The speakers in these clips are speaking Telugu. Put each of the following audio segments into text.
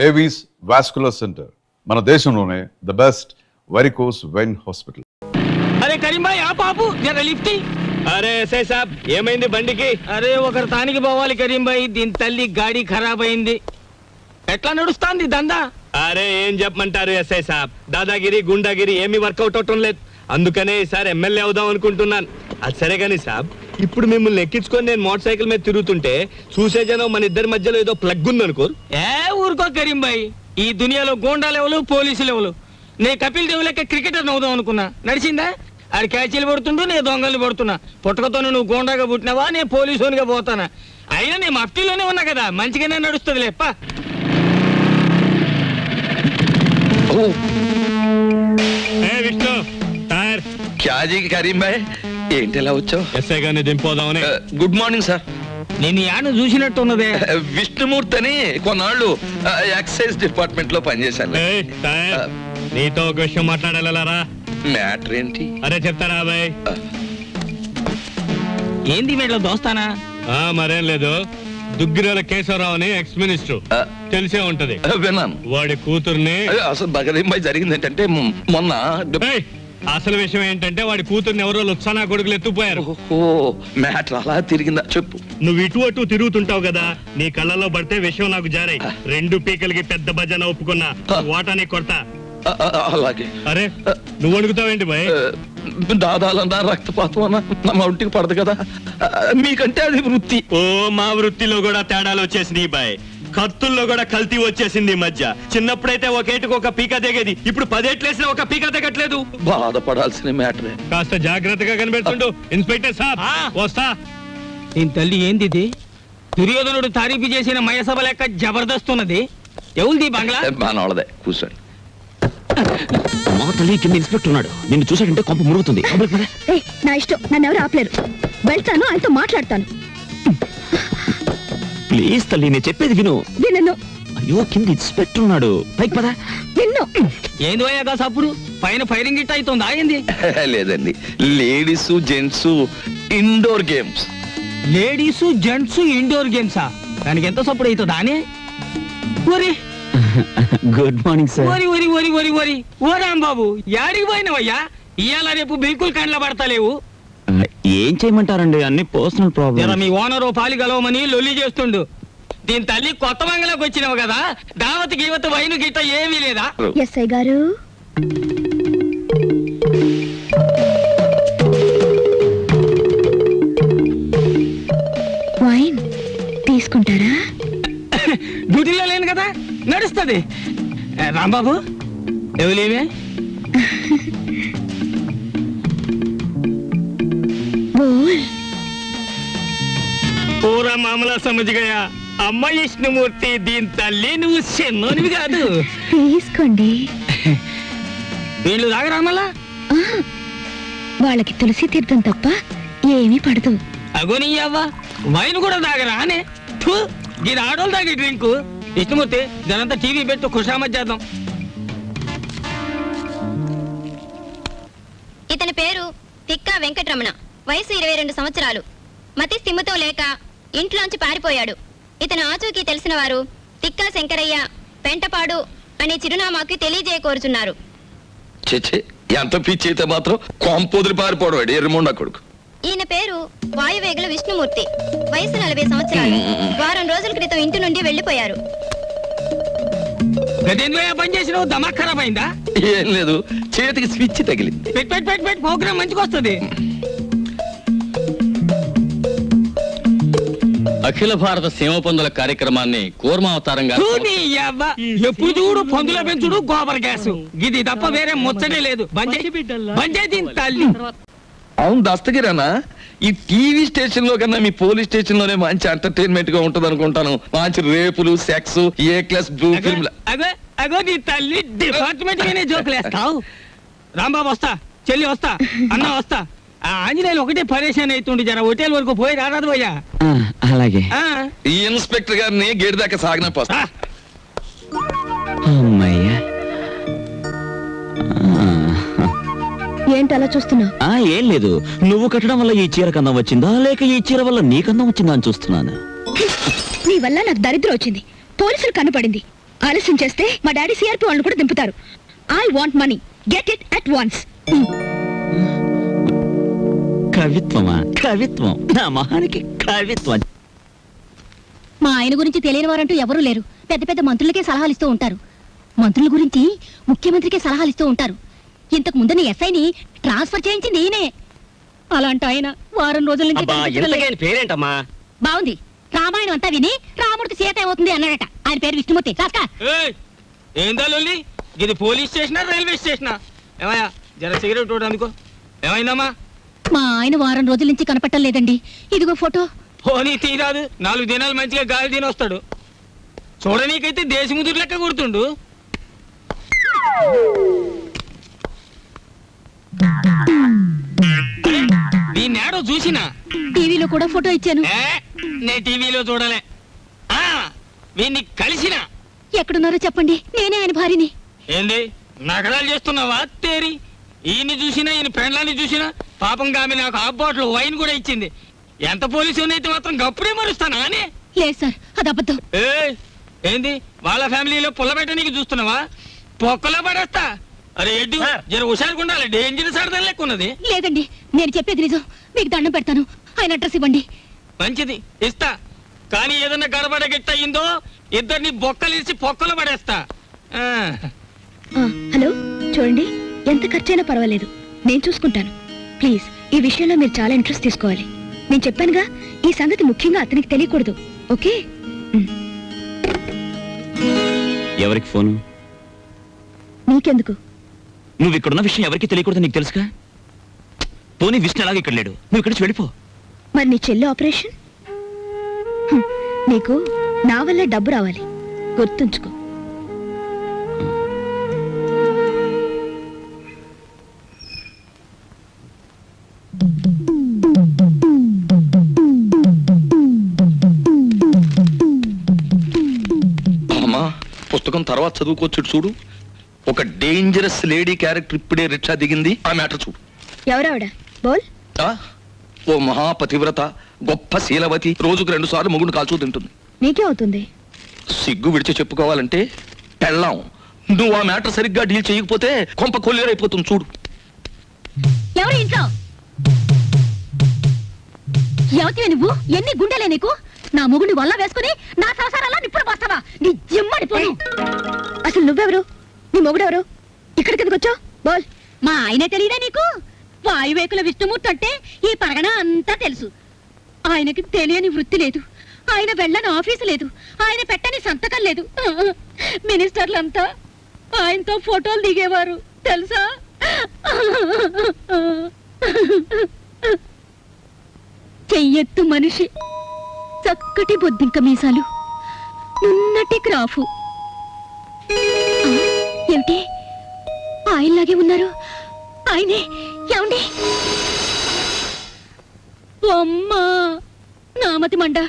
ఏవీస్ వాస్కులర్ సెంటర్ మన దేశంలోనే the best varicose vein hospital. అరే కరీం భాయ్ ఆ పాపు జర లిఫ్ట్. అరే ఎస్ఐ సాబ్ ఏమైంది బండికి? అరే ఒకరు తానికి పోవాలి కరీం భాయ్, దీని తల్లి గాడి ఖరాబ్ అయింది. ఎట్లా నడుస్తాంది దందా? అరే ఏం చెప్పమంటారు ఎస్ఐ సాబ్, దాదాగిరి గుండాగిరి ఏమీ వర్కౌట్ అవటం లేదు. అందుకనే ఈసారి ఎమ్మెల్యే అవుదాం అనుకుంటున్నాను. అది సరే గానీ సాబ్, ఇప్పుడు మిమ్మల్ని ఎక్కించుకొని నేను మోటార్ సైకిల్ మీద తిరుగుతుంటే చూసే జనం మన ఇద్దరి మధ్యలో ఏదో ప్లగ్ ఉంది అనుకోరు. ఊరుకో కరీం భాయ్, ఈ దునియాలో గోండా లెవెలు పోలీసు లెవెలు. నే కపిల్ దేవ్ లెక్క క్రికెటర్ అవుదాం అనుకున్నా, నడిచిందా? ఆడు క్యాచీలు పడుతుంటూ నేను దొంగలు పడుతున్నా. పుట్టకతోనే నువ్వు గోండాగా పుట్టినావా, నేను పోలీసునిగా పోతానా? అయినా నేను మఫ్టీలోనే ఉన్నా కదా, మంచిగానే నడుస్తుంది లేప్ప. విష్ణు టైర్ క్యాజీ కరీం భాయ్, ఏంటి ఎలా వచ్చావు? ఎస్ఐ గారిని దింపోదామని. Good morning sir. నేను యాను చూసినట్టున్నదే. విష్ణుమూర్తి అని కొన్నాళ్ళు ఎక్సైజ్ డిపార్ట్మెంట్ లో పనిచేశాను. నీతో ఒక విషయం మాట్లాడాలరా. మ్యాటర్ ఏంటి? అరే చెప్తారా బాయ్? ఏంది వీళ్ళ దోస్తానా? మరేం లేదు, దుగ్గిరాల కేశవరావు అని ఎక్స్ మినిస్టర్ తెలిసే ఉంటది. విన్నాను. వాడి కూతుర్ని అసలు కరీం భాయ్ జరిగింది ఏంటంటే మొన్న అసలు విషయం ఏంటంటే వాడి కూతుర్ని ఎవరో లుత్సానా కొడుకులు ఎత్తుపోయారు. మ్యాటర్ అలా తిరిగిందా చెప్పు. నువ్వు ఇటు అటు తిరుగుతుంటావు కదా, నీ కళ్ళలో పడితే విషయం నాకు జారాయి. 2 పీకలకి పెద్ద భజన ఒప్పుకున్నా, వాటాని కొడతా. అలాగే. అరే నువ్వు అడుగుతావేంటి బాయ్? దాదాలన్నా రక్తపాతం అన్నా మా ఒంటికి పడదు కదా, మీకంటే అది వృత్తి. ఓ మా వృత్తిలో కూడా తేడాలు వచ్చేసినాయి బాయ్. కత్తుల్లో కూడా కల్తీ వచ్చేసింది ఈ మధ్య. చిన్నప్పుడైతే ఒకేటికి ఒక పీక దిగేది, ఇప్పుడు 10 ఏట్లేసినా ఒక పీక దిగట్లేదు. బాధపడాల్సిన మ్యాటరే. కాస్త జాగ్రత్తగా కనిపెడుతుండు ఇన్స్పెక్టర్ సాబ్. వస్తా. దీని తల్లి ఏంది ఇది? దుర్యోధనుడు తారీఫు చేసిన మయసభ లెక్క జబర్దస్త్ ఉన్నది. ఎవరిది బంగ్లా? మనోళ్ళదే, కూర్చోండి. మా తల్లి కింద ఇన్స్పెక్టర్ ఉన్నాడు, నిన్ను చూసాడంటే కొంప మురుగుతుంది. నా ఇష్టం, నన్ను ఎవరు ఆపలేరు. వెళ్తాను, ఆయనతో మాట్లాడతాను. ప్లీజ్ తల్లి, నేను చెప్పేది విను. విన్ను. అయ్యో కింద ఇన్స్పెక్టర్ ఉన్నాడు, పైకి పదా. విన్ను. ఏంది పోయాగా సప్పుడు పైన ఫైరింగ్ గిట్ అవుతుంది. ఆగింది లేదండి, ladies gents indoor games. Ladies gents indoor గేమ్సా? దానికి ఎంత సప్పుడు అవుతుందా అని? Good morning sir. ఓరి ఓరి ఓరి ఓరి ఓరి ఓ రాంబాబు, యాడికి పోయినవయ్యా? ఇవాళ రేపు బిల్కుల్ కండ్ల పడతలేవు. ఏం చేయమంటారండి, అన్ని పర్సనల్ ప్రాబ్లమ్. మీ ఓనరు పాలి గలవమని లొల్లి చేస్తుండు. దీని తల్లి కొత్త బంగ్లాకి వచ్చినావు కదా, దావత్ గీవత్ వైను గిట్ట ఏమీ లేదా? ఎస్ఐ గారు, వైన్ తీసుకుంటారా? డ్యూటీలో లేను కదా, నడుస్తుంది. రాంబాబు ఎవలేమే? పూరా మామలా సమజ్గయా. అమ్మ విష్ణుమూర్తి, దీని తల్లి నువ్వు చిన్నోనివి కాదు. తీసుకోండి. వీళ్ళు తాగరామలా? వాళ్ళకి తులసి తీర్థం తప్ప ఏమీ పడదు. అగోని అవ్వ, వైన్ కూడా తాగరా అనే? ఇది ఆడోళ్ళు తాగే డ్రింకు. విష్ణుమూర్తి జనంతా టీవీ పెట్టు, ఖుషామత్ చేద్దాం. ఇతని పేరు తిక్కా వెంకటరమణ, వయసు 22 సంవత్సరాలు. మతి స్థిమితం లేక ఇంట్లోంచి పారిపోయాడు. ఇతను ఆచూకీ తెలిసిన వారు తిక్కా శంకరయ్య, పెంటపాడు అనే చిరునామాకి తెలియజేయకోరుచున్నారు. చేచే ఎంత పిచ్చి అయితే మాత్రం కాంపోదులు పారిపోవడం ఎర్రమొండ కొడుకు. ఈయన పేరు వాయువేగుల విష్ణుమూర్తి, వయసు 40 సంవత్సరాలు. వారం రోజుల క్రితం ఇంటి నుండి వెళ్లిపోయారు. పని చేసినావు, దమాక్ ఖరాబ్ అయిందా? ఏం లేదు, చేతికి స్విచ్ తగిలింది. ప్రోగ్రామ్ మంచిగా వస్తుంది. అఖిల భారత సీమ పందుల కార్యక్రమాన్ని కూర్మావతారంగా ఎప్పుడు చూడు పందుల పెంచుడు, గోబర్ గ్యాస్, ఇది తప్ప వేరే ముచ్చటే లేదు. బంజే దీని తల్లి. అవును దస్తగిరానా, ఈ టీవీ స్టేషన్ లో కన్నా మీ పోలీస్ స్టేషన్ లోనే మంచి ఎంటర్టైన్మెంట్ గా ఉంటది అనుకుంటాను. మంచి రేపులు, సెక్స్, ఏ క్లాస్ బ్లూ ఫిల్మ్. అగో నీ తల్లి డిపార్ట్మెంట్ మీనే జోకులేస్తావు. రాంబాబు వస్తా, చెల్లి వస్తా, అన్న వస్తా. ఆంజనేయులు ఒకటే పరేషాన్ అవుతుండే, జర హోటల్ వరకు పోయి రారాదు పోయా. అలాగే. ఈ ఇన్స్పెక్టర్ గారిని గేట్ దాకా సాగిన పోస్తా. అమ్మయ్యా, ఏంటి అలా చూస్తున్నావు? ఏం లేదు, నువ్వు కట్టడం వల్ల ఈ చీర కందం వచ్చిందా, లేక ఈ చీర వల్ల నీ కందం వచ్చిందా అని చూస్తున్నాను. నీ వల్ల నాకు దరిద్రం వచ్చింది, పోలీసులు కనపడింది. ఆలస్యం చేస్తే మా డాడీ సిఆర్పి వాళ్ళని కూడా దింపుతారు. I want money, get it at once. కవిత్వమా? కవిత్వం నా మొహానికి కవిత్వం. మా ఆయన గురించి తెలియని వారంటూ ఎవరూ లేరు. పెద్ద పెద్ద మంత్రులకే సలహాలు ఇస్తూ ఉంటారు. మంత్రుల గురించి ముఖ్యమంత్రికే సలహాలు ఇస్తూ ఉంటారు. ఇంతకు ముందు ఎస్ఐని ట్రాన్స్ఫర్ చేయించింది ఈయనే. అలాంటి ఆయన వారం రోజుల నుంచి కనిపించడం లేదు. పేరేంటమ్మా? బాగుంది. రామాయణం అంతా విని రాముడికి సీత ఏమవుతుంది అన్నాడట. ఆయన పేరు విష్ణుమూర్తి. కాస్కా ఏయ్, ఏందా లొల్లి? ఇది పోలీస్ స్టేషనా రైల్వే స్టేషనా? ఏమయ్యా జర సిగరెట్ ఒకటి అందుకో. ఏమైందమ్మా? మా ఆయన వారం రోజుల నుంచి కనపట్టం లేదండి. ఇదిగో ఫోటో. పోనీ తీరాదు, 4 దినాలు మంచిగా గాలి తిని వస్తాడు. చూడనీకైతే దేశముదురు లెక్క గుర్తుండు. దీన్నేడో చూసినా టీవీలో కూడా ఫోటో ఇచ్చాను. నే టీవీలో చూడలే. ఆ వీన్ని కలిసిన. ఎక్కడున్నారో చెప్పండి, నేనే ఆయన భార్యని. ఏంది నగరాలు చేస్తున్నావా తేరి? ఈయన్ని చూసినా ఈయన పెండ్లాన్ని చూసినా పాపం గామి నాకు హాఫ్ బాటిల్ వైన్ కూడా ఇచ్చింది. ఎంత పోలీసు అయితే మాత్రం గప్పుడే మరుస్తానా అని? లేదు సార్, అది అబద్ధం. ఏంది వాళ్ళ ఫ్యామిలీలో పుల్లబెట్టనీకి చూస్తున్నావా? పొక్కలో పడేస్తా. అరే ఎడ్డు జర హుషారుకుండాలి, డేంజర్ సరదని లెక్క ఉన్నది. లేదండి, నేను చెప్పేది నిజం. మీకు దండం పెడతాను, ఆయన అడ్రస్ ఇవ్వండి. మంచిది, ఇస్తా. కానీ ఏదన్నా గడబడ గిట్ట అయిందో ఇద్దరిని బొక్కలిసి పొక్కలు పడేస్తా. హలో, చూడండి, ఎంత ఖర్చైనా పర్వాలేదు, నేను చూసుకుంటాను. ప్లీజ్ ఈ విషయంలో మీరు చాలా ఇంట్రెస్ట్ తీసుకోవాలి. నేను చెప్పానుగా, ఈ సంగతి ముఖ్యంగా అతనికి తెలియకూడదు. ఓకే? ఎవరికి ఫోను? నీకెందుకు? నువ్వు ఇక్కడున్న విషయం ఎవరికి తెలియకూడదు, నీకు తెలుసుగా. పోనీ విష్ణు అలాగే ఇక్కడ లేడు, నువ్వు ఇక్కడి నుంచి వెళ్ళిపో. మరి నీ చెల్లి ఆపరేషన్? నీకు నా వల్ల డబ్బు రావాలి, గుర్తుంచుకో. అమ్మా, పుస్తకం తర్వాత చదువుకోవచ్చు. చూడు, ఒక డేంజరస్ లేడీ క్యారెక్టర్ ఇప్పుడే రిక్షా దిగింది. ఆ మ్యాటర్ చూడు. ఎవరావిడ? బోల్. ఓ మహాపతివ్రత, గొప్ప శీలవతి, రోజుకు 2 సార్లు మొగుడు కాల్చూ తింటుంది. నీకే అవుతుంది. సిగ్గు విడిచి చెప్పుకోవాలంటే పెళ్ళాం. నువ్వు ఆ మ్యాటర్ సరిగ్గా డీల్ చేయకపోతే కొంప కొల్లేరైపోతుంది. చూడు. ఎవరు ఇంట్లో? ఎవతివే నువ్వు? ఎన్ని గుండెలే నీకు? నా మొగుడిని వల్ల వేసుకుని నా సంసారాల్లో నిప్పుడు పోస్తావా? నీ జిమ్మడిపోను. అసలు నువ్వెవరు? నీ మొగుడెవరు? ఇక్కడికి ఎందుకు వచ్చావు? బోల్. మా ఆయనే తెలియదా నీకు? వాయువేకుల విష్ణుమూర్తి అంటే ఈ పరగణ అంతా తెలుసు. ఆయనకి తెలియని వృత్తి లేదు, ఆయన వెళ్ళని ఆఫీసు లేదు, ఆయన పెట్టని సంతకం లేదు. మినిస్టర్లంతా ఆయనతో ఫోటోలు దిగేవారు తెలుసా? చెయ్యెత్తు మనిషి, చక్కటి బొద్దింక మీసాలు, నున్నటి క్రాఫు. ఏమిటి ఆయనలాగే ఉన్నారు? ఆయనే. ఏమండి? అమ్మా, నామతి మండ,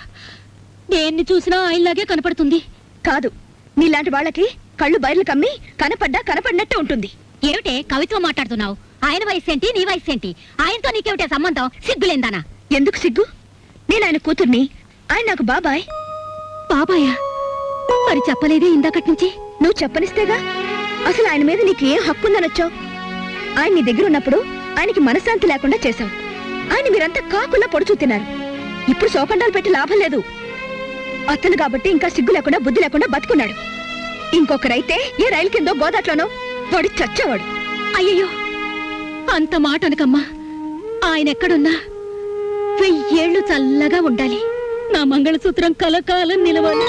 దేన్ని చూసినా ఆయనలాగే కనపడుతుంది. కాదు, నీలాంటి వాళ్ళకి కళ్ళు బయర్లు కమ్మి కనపడినట్టే ఉంటుంది. ఏమిటే కవిత్వం మాట్లాడుతున్నావు? ఆయన వయసు ఏంటి, నీ వయసు ఏంటి? ఆయనతో నీకేమిటే సంబంధం? సిగ్గులేందానా? ఎందుకు సిగ్గు? నేను ఆయన కూతుర్ని, ఆయన నాకు బాబాయ్. బాబాయా? మరి చెప్పలేదే ఇందాకటి నుంచి? నువ్వు చెప్పనిస్తేగా. అసలు ఆయన మీద నీకు ఏం హక్కు ఉందనొచ్చావు? ఆయన నీ దగ్గర ఉన్నప్పుడు ఆయనకి మనశ్శాంతి లేకుండా చేశావు. ఆయన మీరంతా కాకుల్లా పొడుచు తిన్నారు. ఇప్పుడు శోకండాలు పెట్టి లాభం లేదు. అతను కాబట్టి ఇంకా సిగ్గు లేకుండా బుద్ధి లేకుండా బతుకున్నాడు. ఇంకొకరైతే ఏ రైలు కిందో గోదాట్లోనో వాడు చచ్చేవాడు. అయ్యయ్యో, అంత మాట అనకమ్మా. ఆయన ఎక్కడున్నా 1000 ఏళ్ళు చల్లగా ఉండాలి. నా మంగళసూత్రం కలకాలం నిలవాలి.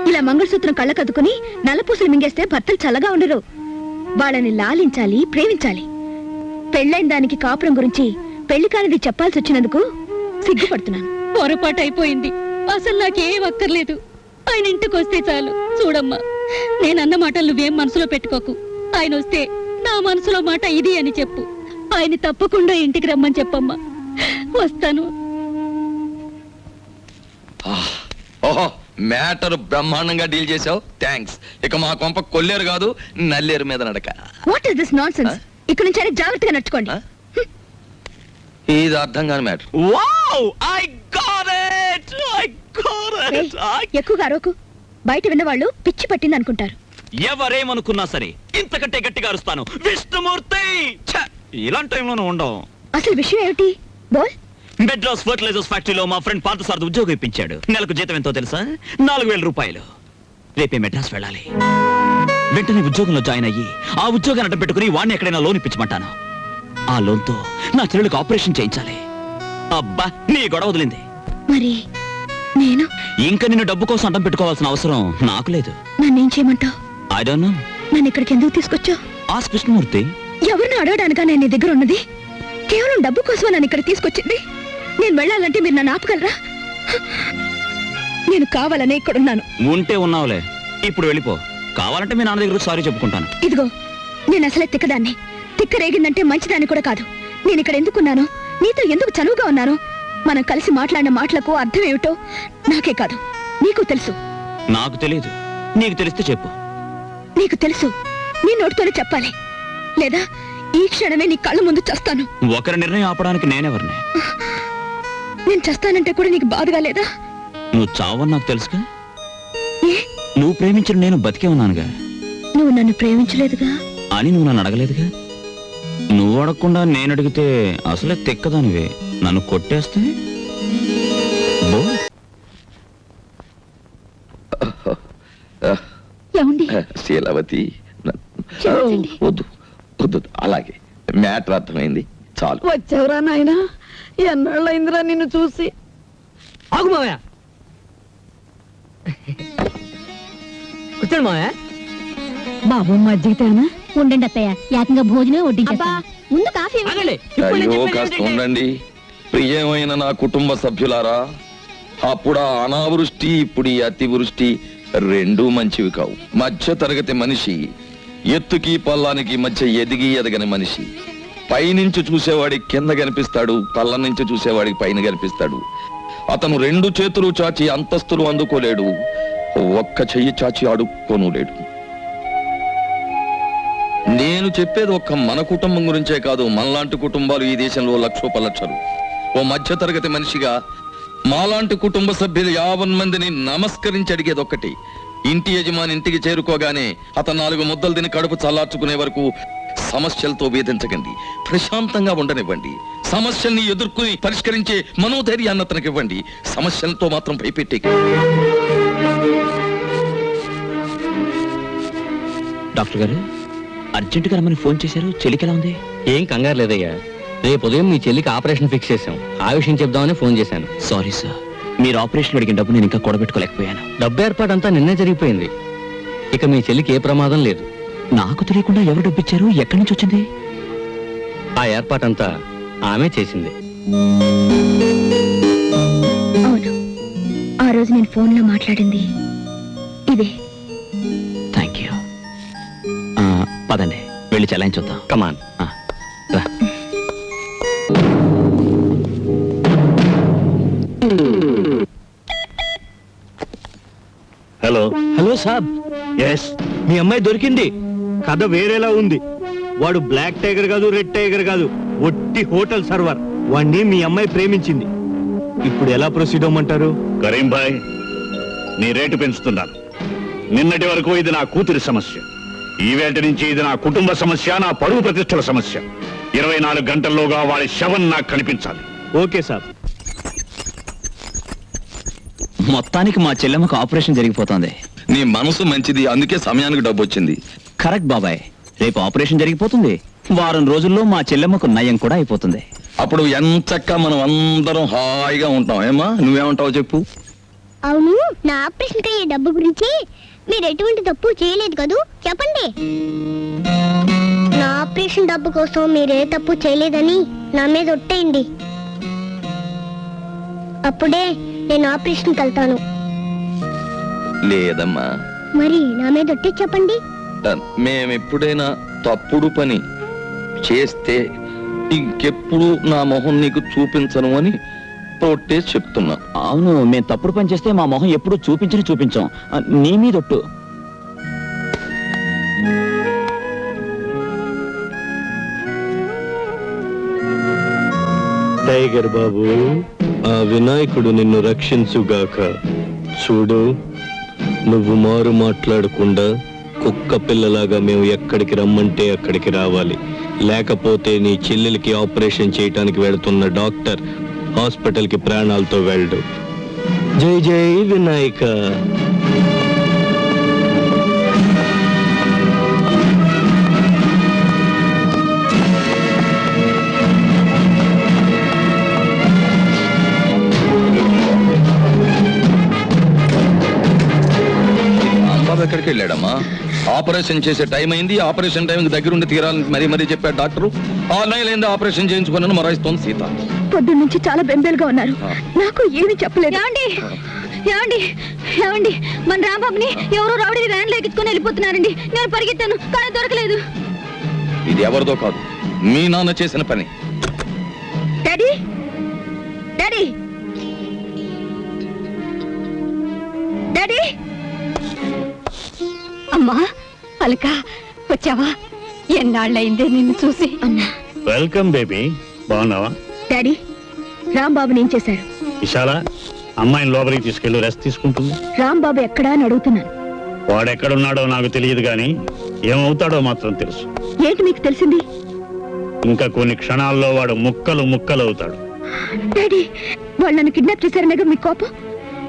ఇలా మంగళసూత్రం కళ్ళకద్దుకుని నల్లపూసలు మింగేస్తే భర్తలు చల్లగా ఉండరు. వాళ్ళని లాలించాలి, ప్రేమించాలి. పెళ్ళైన దానికి కాపురం గురించి పెళ్లి కానిది చెప్పాల్సి వచ్చినందుకు సిగ్గుపడుతున్నాను. పొరపాటు అయిపోయింది. అసలు నాకేం అక్కర్లేదు. ఆయన ఇంటికి వస్తే చాలు. చూడమ్మా, నేనన్న మాటలు నువ్వేం మనసులో పెట్టుకోకు. ఆయన వస్తే నా మనసులో మాట ఇది అని చెప్పు. ఆయన తప్పకుండా ఇంటికి రమ్మని చెప్పమ్మా. వస్తాను. ఓహో, మ్యాటర్ బ్రహ్మాండంగా డీల్ చేసావు. థ్యాంక్స్. ఇక మా కొంప కొల్లేరు కాదు, నల్లేరు మీద నడక. What is this nonsense? ఇక్కడ నుంచి జాగ్రత్తగా నడుచుకోండి. ఇది అర్థం కాని matter. Wow, I got it. ఎక్కువగా అరవకు. బయట విన్నవాళ్ళు పిచ్చి పట్టింది అనుకుంటారు. ఎవరేమనుకున్నా సరే ఇంతకంటే గట్టిగా అరుస్తాను. విష్ణుమూర్తి ఛ! ఇలాంటి టైంలోనూ ఉండవు. అసలు విషయం ఏమిటి బోల్? మెడ్రాస్ ఫర్టిలైజర్స్ ఫ్యాక్టరీలో మా ఫ్రెండ్ పార్థసారథి ఉద్యోగం ఇప్పించాడు. నెలకు జీతం ఎంతో తెలుసా? 4,000 రూపాయలు. రేపే మెడ్రాస్ వెళ్ళాలి. వెంటనే ఉద్యోగంలో జాయిన్ అయ్యి ఆ ఉద్యోగాన్ని అడ్డం పెట్టుకుని వాడిని ఎక్కడైనా లోన్ ఇప్పించమంటాను. ఆ లోన్తో నా చెల్లెలకు ఆపరేషన్ చేయించాలి. అబ్బా నీ గొడవ వదిలింది. మరి నేను ఇంకా నిన్ను డబ్బు కోసం అడ్డం పెట్టుకోవాల్సిన అవసరం నాకు లేదు. నన్నేం చేయమంటావు? I don't know. నన్ను ఇక్కడికి ఎందుకు తీసుకొచ్చావు? ఆస్క్ కృష్ణమూర్తి. ఎవరిని అడగడానికా నేను నీ దగ్గర ఉన్నది? కేవలం డబ్బు కోసమే నన్ను ఇక్కడ తీసుకొచ్చింది. నేను వెళ్ళాలంటే మీరు నన్ను ఆపగలరా? నేను కావాలనే ఇక్కడున్నాను. ఉంటే ఉన్నావులే, ఇప్పుడు వెళ్ళిపో. కావాలంటే మీ నాన్న దగ్గర సారీ చెప్పుకుంటాను. ఇదిగో, నేను అసలే తిక్కదాన్ని. తిక్క రేగిందంటే మంచిదాన్ని కూడా కాదు. నేను ఇక్కడ ఎందుకున్నాను, నీతో ఎందుకు చనువుగా ఉన్నాను, మనం కలిసి మాట్లాడిన మాటలకు అర్థం ఏమిటో నాకే కాదు నీకు తెలుసు. నాకు తెలియదు, నీకు తెలిస్తే చెప్పు. నీకు తెలుసు, నీ నోటితోనే చెప్పాలి, లేదా ఈ క్షణమే నీ కళ్ళ ముందు చస్తాను. ఒకరి నిర్ణయం ఆపడానికి నేనెవరిని? నేను చస్తానంటే కూడా నీకు బాధగా లేదా? నువ్వు చావని నాకు తెలుసుగా. ఏ? నువ్వు ప్రేమించిన నేను బతికే ఉన్నానుగా. నువ్వు నన్ను ప్రేమించలేదుగా అని నువ్వు నన్ను అడగలేదుగా. నువ్వు అడగకుండా నేను అడిగితే అసలే తెక్కదానివే. నన్ను కొట్టేస్తే ఏమండి? శీలవతి క్షమించండి. వద్దు వద్దు, అలాగే మ్యాటర్ అర్థమైంది చాలు. వచ్చావురా నాయనా, ఎన్నాళ్ళైందిరా నిన్ను చూసి. ఆగు మావయ్య, కూర్చోండి మావయ్య. బాబు మజ్జిగితేనా? ఉండండి అత్తయ్య, ఏకంగా భోజనం వడ్డించబ్బా. ముందు కాఫీ ఆగండి, ఇప్పుడు నేను అయ్యో చెప్పేది కాస్త ఏంటంటే- ఉండండి. ప్రియమైన నా కుటుంబ సభ్యులారా, అప్పుడు ఆ అనావృష్టి ఇప్పుడు ఈ అతివృష్టి రెండూ మంచివి కావు. మధ్య తరగతి మనిషి ఎత్తుకి పల్లానికి మధ్య ఎదిగి ఎదగని మనిషి. పైనుంచి చూసేవాడికి కింద కనిపిస్తాడు, పల్ల నుంచి చూసేవాడికి పైన కనిపిస్తాడు. అతను 2 చేతులు చాచి అంతస్తులు అందుకోలేడు, ఒక్క చెయ్యి చాచి అడుక్కోనులేడు. నేను చెప్పేది ఒక్క మన కుటుంబం గురించే కాదు, మనలాంటి కుటుంబాలు ఈ దేశంలో లక్షోపలక్షలు. ఓ మధ్య తరగతి మనిషిగా మాలాంటి కుటుంబ సభ్యులు 50 మందిని నమస్కరించి అడిగేది ఒక్కటి: ఇంటి యజమాని ఇంటికి చేరుకోగానే అతను 4 ముద్దలు తిని కడుపు చల్లార్చుకునే వరకు సమస్యలతో వేధించకండి, ప్రశాంతంగా ఉండనివ్వండి. సమస్యల్ని ఎదుర్కొని పరిష్కరించే మనోధైర్యాన్ని అతనికి ఇవ్వండి, సమస్యలతో మాత్రం భయపెట్టే. డాక్టర్ గారు అర్జెంటుగా రమ్మని ఫోన్ చేశారు. చెల్లికి ఎలా ఉంది? ఏం కంగారు లేదయ్యా, రేపు ఉదయం మీ చెల్లికి ఆపరేషన్ ఫిక్స్ చేశాం. ఆ విషయం చెప్దామని ఫోన్ చేశాను. సారీ సార్, మీరు ఆపరేషన్ అడిగిన డబ్బు నేను ఇంకా కూడబెట్టుకోలేకపోయాను. డబ్బు ఏర్పాటంతా నిన్నే జరిగిపోయింది. ఇక మీ చెల్లికి ఏ ప్రమాదం లేదు. నాకు తెలియకుండా ఎవరు డబ్బు ఇచ్చారు? ఎక్కడి నుంచి వచ్చింది? ఆ ఏర్పాటంతా ఆమె చేసింది. అవును, ఆ రోజు నేను ఫోన్లో మాట్లాడింది ఇదే. Thank you. పదండి వెళ్ళి చెలాయించొద్దాం. కమాన్. రా. హలో హలో సాబ్, ఎస్, మీ అమ్మాయి దొరికింది. కథ వేరేలా ఉంది. వాడు బ్లాక్ టైగర్ కాదు, రెడ్ టైగర్ కాదు, ఒట్టి హోటల్ సర్వర్. వాణ్ణి మీ అమ్మాయి ప్రేమించింది. ఇప్పుడు ఎలా ప్రొసీడ్ అవ్వమంటారు? కరీం భాయ్, నీ రేటు పెంచుతున్నాను. నిన్నటి వరకు ఇది నా కూతురి సమస్య, ఈవేళ నుంచి ఇది నా కుటుంబ సమస్య, నా పరువు ప్రతిష్టల సమస్య. 24 గంటల్లోగా వాడి శవం నాకు కనిపించాలి. ఓకే సాబ్. మొత్తానికి మా చెల్లెమ్మకు ఆపరేషన్ జరిగిపోతుంది. నీ మనసు మంచిది, అందుకే సమయానికి డబ్బు వచ్చింది. కరెక్ట్ బాబాయ్, రేపు ఆపరేషన్ జరిగిపోతుంది. వారం రోజుల్లో మా చెల్లెమ్మకు నయం కూడా అయిపోతుంది. అప్పుడు ఎంచక్కా మనం అందరం హాయిగా ఉంటాం. ఏమా, నువ్వేమంటావు చెప్పు. అవును, నా ఆపరేషన్ అయ్యే డబ్బు గురించి మీరు ఎటువంటి తప్పు చేయలేదు కదూ, చెప్పండి. నా ఆపరేషన్ డబ్బు కోసం మీరే తప్పు చేయలేదని నా మీద ఒట్టేయండి. అప్పుడే నేను ఆపరేషన్కి వెళ్తాను. లేదమ్మా, మరి నా మీద ఒట్టే చెప్పండి. మేమెప్పుడైనా తప్పుడు పని చేస్తే ఇంకెప్పుడు నా మొహం నీకు చూపించను అని తోటేసి చెప్తున్నా. అవును, మేము తప్పుడు పని చేస్తే మా మొహం ఎప్పుడు చూపించాం. నీ మీదొట్టు. టైగర్ బాబు, ఆ వినాయకుడు నిన్ను రక్షించుగాక. చూడు, నువ్వు మారు మాట్లాడకుండా కుక్క పిల్లలాగా మేము ఎక్కడికి రమ్మంటే అక్కడికి రావాలి. లేకపోతే నీ చెల్లెలికి ఆపరేషన్ చేయటానికి వెళుతున్న డాక్టర్ హాస్పిటల్కి ప్రాణాలతో వెళ్ళడు. జై జై వినాయక. రాంబాబు ఎక్కడికి వెళ్ళాడమ్మా? ఆపరేషన్ చేసే టైం అయింది, ఆపరేషన్ టైంకి దగ్గరుండి తీరాలని మరీ మరీ చెప్పాడు డాక్టరు. 6 నెలలైంది ఆపరేషన్ చేయించుకున్నాను మరాయిస్తోంది సీత. పొద్దున్న నుంచి చాలా బెంబేలుగా ఉన్నారు. నాకు ఏమీ చెప్పలేదు. ఏమండి ఏమండి ఏమండి, మన రాంబాబుని ఎవరో రౌడీ వ్యాన్ లో ఎక్కించుకొని వెళ్ళిపోతున్నారండి. నేను పరిగెత్తాను కానీ దొరకలేదు. ఇది ఎవరిదో కాదు, మీ నాన్న చేసిన పని. Daddy daddy daddy. అమ్మా అలక, వచ్చావా? ఎన్నాళ్ళయిందే నిన్ను చూసి. అన్నా వెల్కమ్ బేబీ, బాగున్నావా? డాడీ, రాంబాబుని ఏం చేశారు? విశాల, అమ్మాయిని లోపలికి తీసుకెళ్ళి రెస్ట్ తీసుకుంటుంది. రాంబాబు ఎక్కడా అని అడుగుతున్నాను. వాడెక్కడున్నాడో నాకు తెలియదు కానీ ఏమవుతాడో మాత్రం తెలుసు. ఏంటి మీకు తెలిసింది? ఇంకా కొన్ని క్షణాల్లో వాడు ముక్కలు ముక్కలు అవుతాడు. డాడీ, వాళ్ళు నన్ను కిడ్నాప్ చేశారనగా మీ కోపం?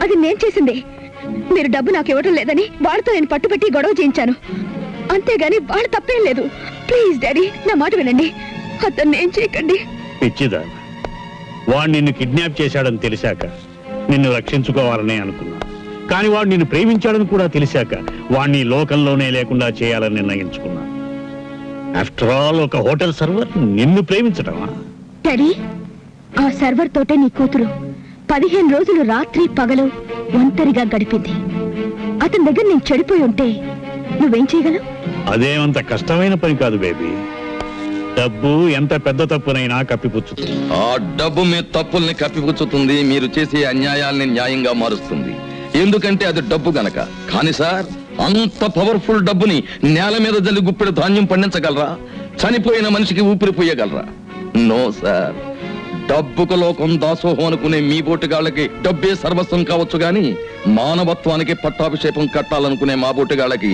అది నేను చేసిందే. మీరు డబ్బు నాకు ఇవ్వడం లేదని వాళ్ళతో నేను పట్టుబట్టి గొడవ చేయించాను. అంతేగాని వాళ్ళు తప్పేం లేదు. ప్లీజ్ డాడీ, నా మాట వినండి. అతన్ని ఏం చేయకండి. పిచ్చిదా, వాడు నిన్ను కిడ్నాప్ చేశాడని తెలిసాక నిన్ను రక్షించుకోవాలనే అనుకున్నా. కానీ వాడు నిన్ను ప్రేమించాడని కూడా తెలిసాక వాడిని లోకంలోనే లేకుండా చేయాలని నిర్ణయించుకున్నా. ఆఫ్టర్ ఆల్, ఒక హోటల్ సర్వర్ నిన్ను ప్రేమించడమా? డాడీ, ఆ సర్వర్ తోటే నీ కూతురు 15 రోజులు రాత్రి పగలు ఒంటరిగా గడిపింది. అతని దగ్గర నేను చెడిపోయి ఉంటే నువ్వేం చేయగలవు? అదేమంత కష్టమైన పని కాదు బేబీ. డబ్బు ఎంత పెద్ద తప్పునైనా కప్పిపుచ్చుతుంది. ఆ డబ్బు మీ తప్పుల్ని కప్పిపుచ్చుతుంది, మీరు చేసే అన్యాయాల్ని న్యాయంగా మారుస్తుంది. ఎందుకంటే అది డబ్బు గనక. కానీ సార్, అంత పవర్ఫుల్ డబ్బుని నేల మీద జల్లి గుప్పెడు ధాన్యం పండించగలరా? చనిపోయిన మనిషికి ఊపిరిపోయగలరా? No sir. డబ్బుకు లోకం దాసోహం అనుకునే మీ బోటుగాళ్ళకి డబ్బే సర్వస్వం కావచ్చు గాని మానవత్వానికి పట్టాభిషేకం కట్టాలనుకునే మా బోటుగాళ్ళకి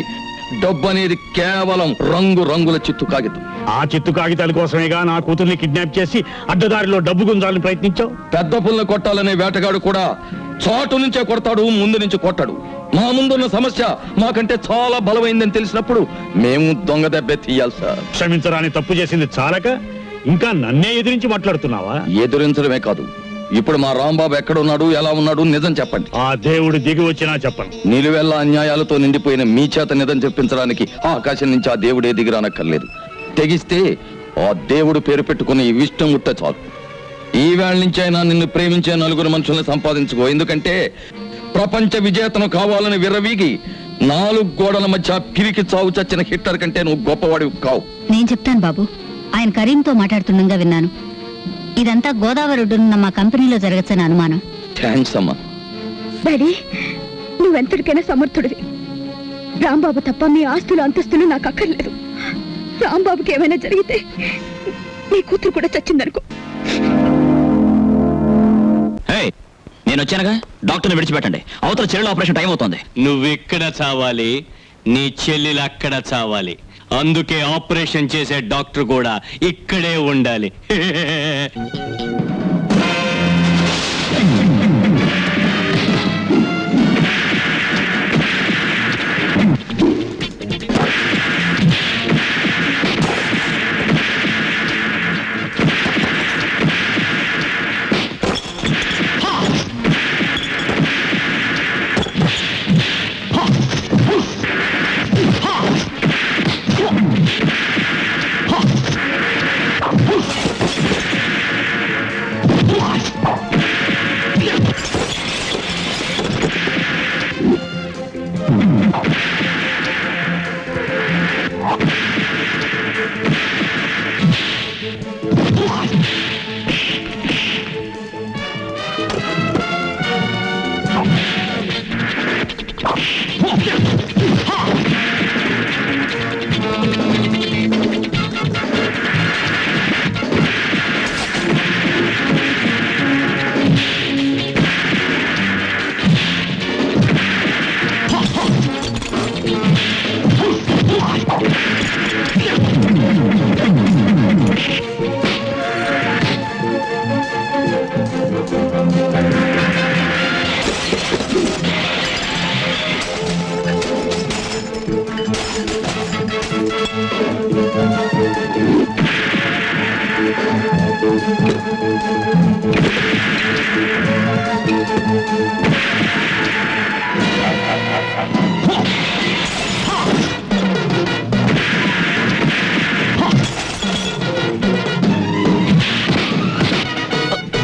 డబ్బు అనేది కేవలం రంగుల చిత్తు కాగితం. ఆ చిత్తు కాగితాల కోసమేగా నా కూతుర్ని కిడ్నాప్ చేసి అడ్డదారిలో డబ్బు గుంజాలని ప్రయత్నించావు. పెద్ద పుల్ని కొట్టాలనే వేటగాడు కూడా చాటు నుంచే కొడతాడు, ముందు నుంచి కొట్టాడు. మా ముందున్న సమస్య మాకంటే చాలా బలమైందని తెలిసినప్పుడు మేము దొంగ దెబ్బే తీయాలి సార్. క్షమించరాని తప్పు చేసింది చాలక ఇంకా నన్నే ఎదిరించి మాట్లాడుతున్నావా? ఎదురించడమే కాదు, ఇప్పుడు మా రాంబాబు ఎక్కడున్నాడు, ఎలా ఉన్నాడు నిజం చెప్పండి. ఆ దేవుడు దిగి వచ్చినా చెప్పను. నిలువెల్ల అన్యాయాలతో నిండిపోయిన మీ చేత నిజం చెప్పించడానికి ఆకాశం నుంచి ఆ దేవుడే దిగిరానక్కర్లేదు. తెగిస్తే ఆ దేవుడు పేరు పెట్టుకుని విష్ణు ముట్ట చాలు. ఈ వేళ నుంచి అయినా నిన్ను ప్రేమించే 4 మనుషుల్ని సంపాదించుకో. ఎందుకంటే ప్రపంచ విజేతను కావాలని విర్రవీగి 4 గోడల మధ్య పిరికి చావు చచ్చిన హిట్లర్ కంటే నువ్వు గొప్పవాడివి కావు. నేను చెప్తాను బాబు. ఆయన కరీంతో మాట్లాడుతుండగా విన్నాను. ఇదంతా గోదావరి ఒడ్డునున్న మా కంపెనీలో జరగచ్చని అనుమానం. థ్యాంక్స్ అమ్మా. డాడీ, నువ్వెంతటికైనా సమర్థుడివి. రాంబాబు తప్ప మీ ఆస్తులు అంతస్తులు నాకు అక్కర్లేదు. రాంబాబుకి ఏమైనా జరిగితే నీ కూతురు కూడా చచ్చిందనుకో. నేను వచ్చానుగా, డాక్టర్ని విడిచిపెట్టండి. అవతల చెల్లెలు ఆపరేషన్ టైం అవుతుంది. నువ్వెక్కడ చావాలి, నీ చెల్లెలు అక్కడ చావాలి. అందుకే ఆపరేషన్ చేసే డాక్టర్ కూడా ఇక్కడే ఉండాలి.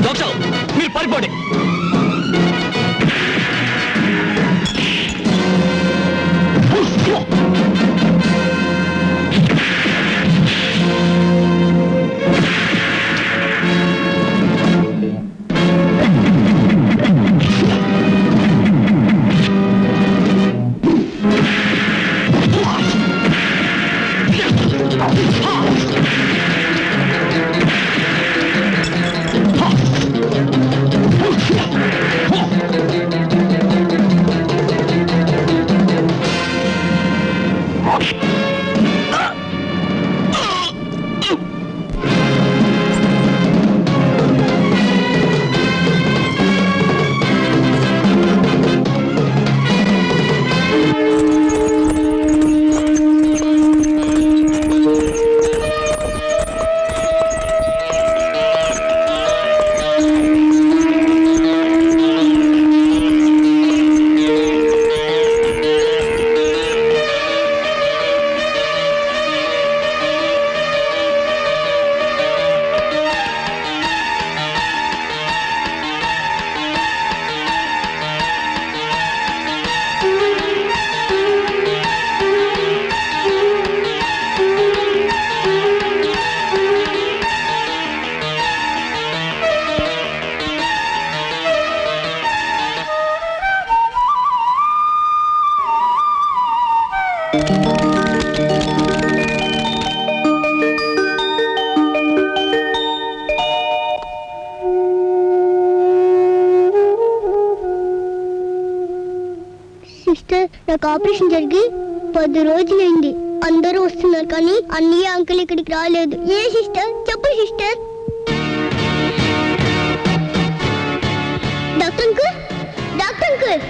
డాక్టర్ మీరు పారిపోండి. సిస్టర్, నాకు ఆపరేషన్ జరిగి 10 రోజులైంది. అందరూ వస్తున్నారు కానీ అన్నయ్య అంకుల్ ఇక్కడికి రాలేదు. ఏ సిస్టర్? చెప్పు sister. Doctor uncle, doctor uncle,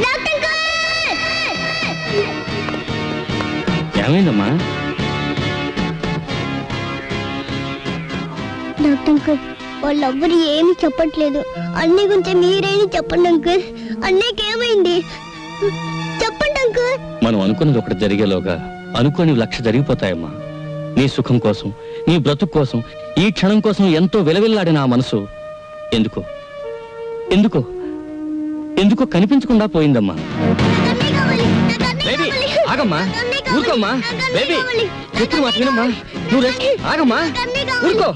doctor uncle. ఏమైందమ్మా? డాక్టర్ అంకుల్, వాళ్ళెవ్వరు ఏమీ చెప్పట్లేదు. అన్ని గురించి మీరేమి చెప్పండి అంకుల్. అన్నయ్యకి ఏమైంది చెప్పండి అంకుల్. మనం అనుకున్నది ఒకటి జరిగేలోగా అనుకోని 1,00,000 జరిగిపోతాయమ్మా. నీ సుఖం కోసం, నీ బ్రతుకు కోసం, ఈ క్షణం కోసం ఎంతో విలవిల్లాడిన ఆ మనసు ఎందుకో ఎందుకో ఎందుకో కనిపించకుండా పోయిందమ్మా. అన్నయ్య కావాలి, నాకు అన్నయ్య బేబీ కావాలి. ఆగమ్మా, నాకు అన్నయ్య కావాలి, ఊరుకోమ్మా. నాకు అన్నయ్య బేబీ కావాలి. చెప్పిన మాట వినమ్మా. నువ్వు రెస్ట్ ఆగమ్మా, నాకు అన్నయ్య కావాలి. ఊరుకో.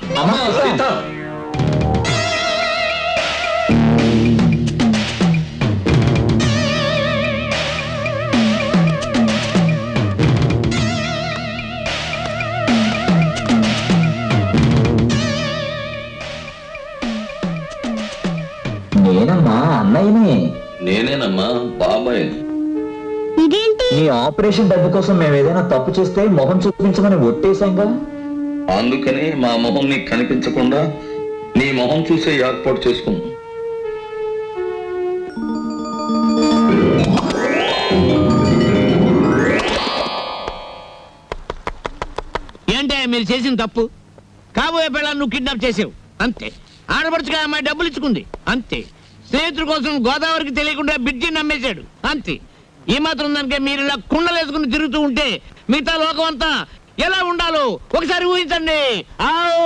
నేనమ్మా, అన్నయ్యని. నేనేనమ్మా, బాబాయ్. ఇదేంటి? నీ ఆపరేషన్ డబ్బు కోసం మేము ఏదైనా తప్పు చేస్తే మొహం చూపించమని ఒట్టేశాంగా. అందుకనే మా మొహం నీకు కనిపించకుండా నీ మొహం చూసే ఏర్పాటు చేసుకున్నాం. ఏంటే మీరు చేసిన తప్పు? కాబోయే పిల్లలు నువ్వు కిడ్నాప్ చేసావు అంతే. ఆడపడుచుగా అమ్మాయి డబ్బులు ఇచ్చుకుంది అంతే. స్నేహితుల కోసం గోదావరికి తెలియకుండా బిడ్జిని నమ్మేశాడు అంతే. ఈ మాత్రం దానికే మీరు ఇలా కుండలేసుకుని తిరుగుతూ ఉంటే మిగతా లోకం అంతా ఎలా ఉండాలో ఒకసారి ఊహించండి. ఆవ్